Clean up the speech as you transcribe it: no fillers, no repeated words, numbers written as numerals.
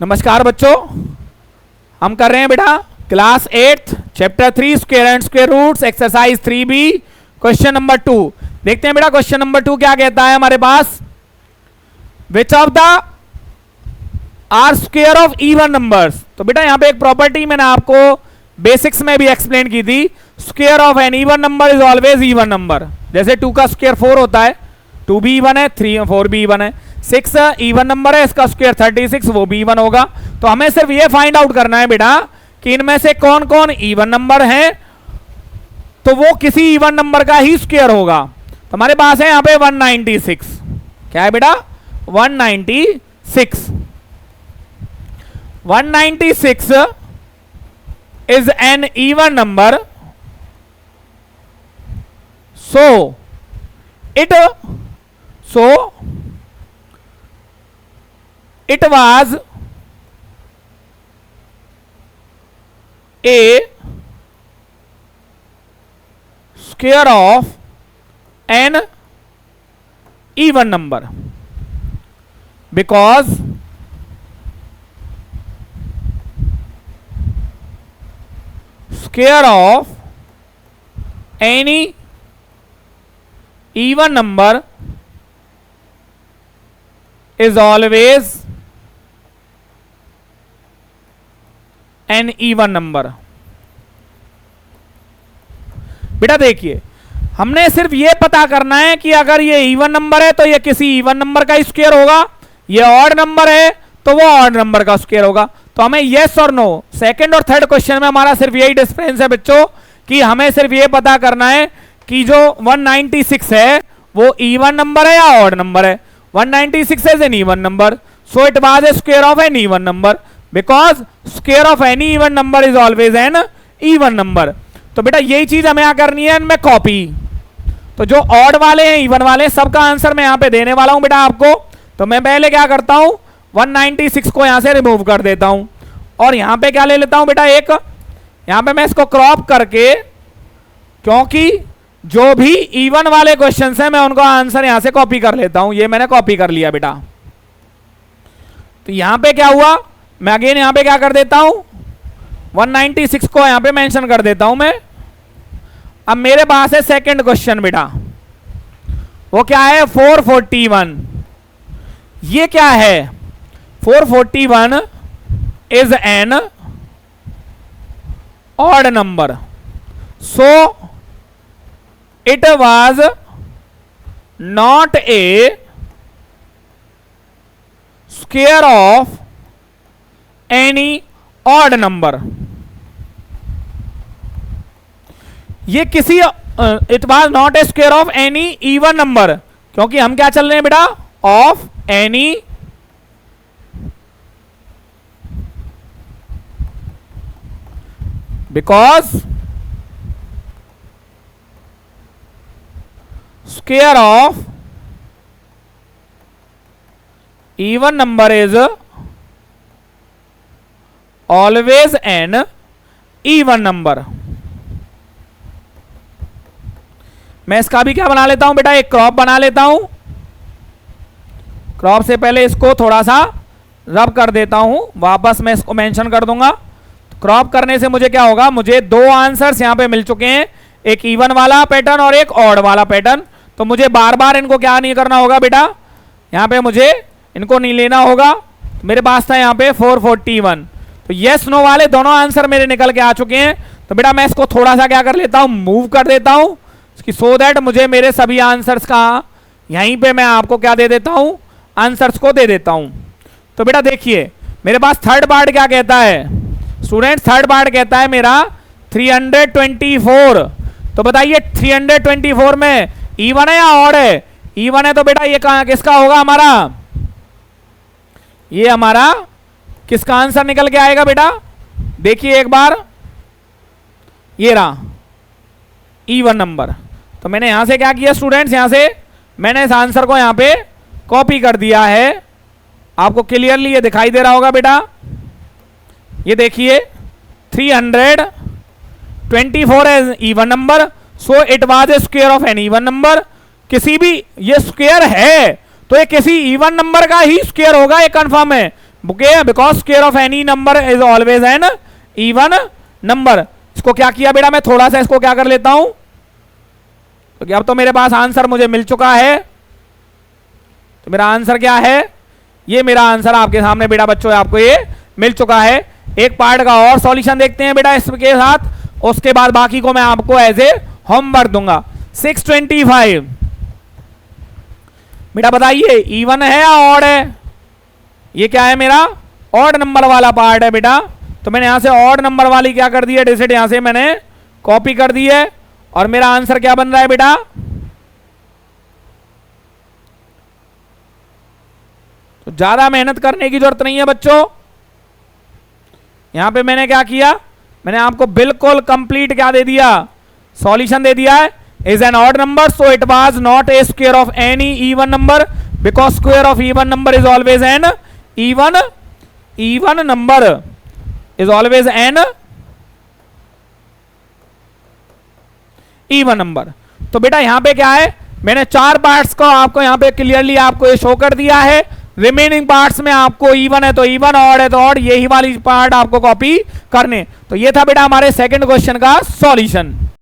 नमस्कार बच्चों, हम कर रहे हैं बेटा class 8 chapter 3 square and square roots exercise 3B question number 2। देखते हैं बेटा क्वेश्चन नंबर 2 क्या कहता है हमारे पास। Which of the are square of even numbers. तो बेटा यहां पे एक प्रॉपर्टी मैंने आपको बेसिक्स में भी एक्सप्लेन की थी, square of an even number is always even number. जैसे 2 का स्क्वायर 4 होता है, 2 भी इवन है, 3 4 भी इवन है, 6 इवन नंबर है, इसका स्क्वायर 36 वो भी इवन होगा। तो हमें सिर्फ ये फाइंड आउट करना है बेटा कि इनमें से कौन कौन इवन नंबर हैं, तो वो किसी इवन नंबर का ही स्क्वायर होगा। तो हमारे पास है यहां पे 196। क्या है बेटा 196। 196 is an even number, so it was a square of an even number because square of any even number is always an even number। बेटा देखिए, हमने सिर्फ ये पता करना है कि अगर ये इवन नंबर है तो ये किसी इवन नंबर का स्क्वायर होगा, ये ऑड नंबर है तो वो ऑड नंबर का स्क्वायर होगा। तो हमें यस और नो, सेकंड और थर्ड क्वेश्चन में हमारा सिर्फ यही डिफरेंस है बच्चों कि हमें सिर्फ ये पता करना है कि जो 196 है वो इवन नंबर है या ऑड नंबर है। 196 is an even number, so it was a square of an even number because square of any even number is always an even number। तो बेटा यही चीज हमें यहाँ करनी है इनमें कॉपी। तो जो ऑड वाले हैं इवन वाले हैं सबका आंसर मैं यहाँ पे देने वाला हूं बेटा आपको। तो मैं पहले क्या करता हूं 196 को यहां से रिमूव कर देता हूं और यहां पे क्या ले लेता हूं बेटा एक, यहां पे मैं इसको क्रॉप करके, क्योंकि जो भी इवन वाले क्वेश्चंस हैं मैं उनको आंसर यहां से कॉपी कर लेता हूं। ये मैंने कॉपी कर लिया बेटा। तो यहां पे क्या हुआ, मैं अगेन यहां पे क्या कर देता हूं 196 को यहां पे मेंशन कर देता हूं मैं। अब मेरे पास है सेकंड क्वेश्चन बेटा, वो क्या है 441। ये क्या है 441 is an odd number, so it was not a square of any odd number। ये किसी it was not a square of any even number, क्योंकि हम क्या चल रहे हैं बेटा of any because square of even number is always an even number। मैं इसका भी क्या बना लेता हूं बेटा, एक क्रॉप बना लेता हूं। क्रॉप से पहले इसको थोड़ा सा रब कर देता हूं, वापस मैं इसको मेंशन कर दूंगा। क्रॉप करने से मुझे क्या होगा, मुझे दो आंसर्स यहां पे मिल चुके हैं, एक इवन वाला पैटर्न और एक ऑड वाला पैटर्न। तो मुझे बार बार इनको क्या नहीं करना होगा बेटा, यहां पे मुझे इनको नहीं लेना होगा। मेरे पास था यहां पे 441। तो यस नो वाले दोनों आंसर मेरे निकल के आ चुके हैं। तो बेटा मैं इसको थोड़ा सा क्या कर लेता हूं, मूव कर देता हूं, सो दैट मुझे मेरे सभी आंसर्स का यहीं पे मैं आपको क्या दे देता हूं, आंसर्स को दे देता हूं। तो बेटा देखिए मेरे पास थर्ड पार्ट क्या कहता है स्टूडेंट्स, थर्ड पार्ट कहता है मेरा 324। तो बताइए 324 में इवन है या ऑड है? इवन है। तो बेटा ये कहां किसका होगा हमारा, ये हमारा किसका आंसर निकल के आएगा बेटा, देखिए एक बार, ये रहा इवन नंबर। तो मैंने यहां से क्या किया स्टूडेंट्स, यहां से मैंने इस आंसर को यहां पे कॉपी कर दिया है। आपको क्लियरली ये दिखाई दे रहा होगा बेटा, ये देखिए 324 है even number, so it was a square of an even number. किसी भी ये स्क्वायर है तो ये किसी इवन नंबर का ही स्क्वायर होगा, ये कंफर्म है। Okay, because square of any number is always an even number. इसको क्या किया बेटा, मैं थोड़ा सा इसको क्या कर लेता हूं, तो अब तो मेरे पास आंसर मुझे मिल चुका है। तो मेरा आंसर क्या है, ये मेरा आंसर आपके सामने बेटा बच्चों आपको ये मिल चुका है। एक पार्ट का और सॉल्यूशन देखते हैं बेटा इसके साथ, उसके बाद बाकी को मैं आपको एज ए होमवर्क दूंगा। 625 बेटा बताइए इवन है या ऑड है? ये क्या है, मेरा ऑड नंबर वाला पार्ट है बेटा। तो मैंने यहां से ऑड नंबर वाली क्या कर दी है, डिजिट यहां से मैंने कॉपी कर दी है, और मेरा आंसर क्या बन रहा है बेटा, तो ज्यादा मेहनत करने की जरूरत नहीं है बच्चों। यहां पे मैंने क्या किया, मैंने आपको बिल्कुल कंप्लीट क्या दे दिया, सॉल्यूशन दे दिया है। Is an odd number so it was not a square of any even number because square of even number is always an even number is always an even number. तो बेटा यहां पे क्या है, मैंने 4 पार्ट्स को आपको यहां पे क्लियरली आपको ये शो कर दिया है। रिमेनिंग पार्ट्स में आपको इवन है तो इवन, ऑड है तो ऑड, यही वाली पार्ट आपको कॉपी करने। तो ये था बेटा हमारे सेकंड क्वेश्चन का सॉल्यूशन।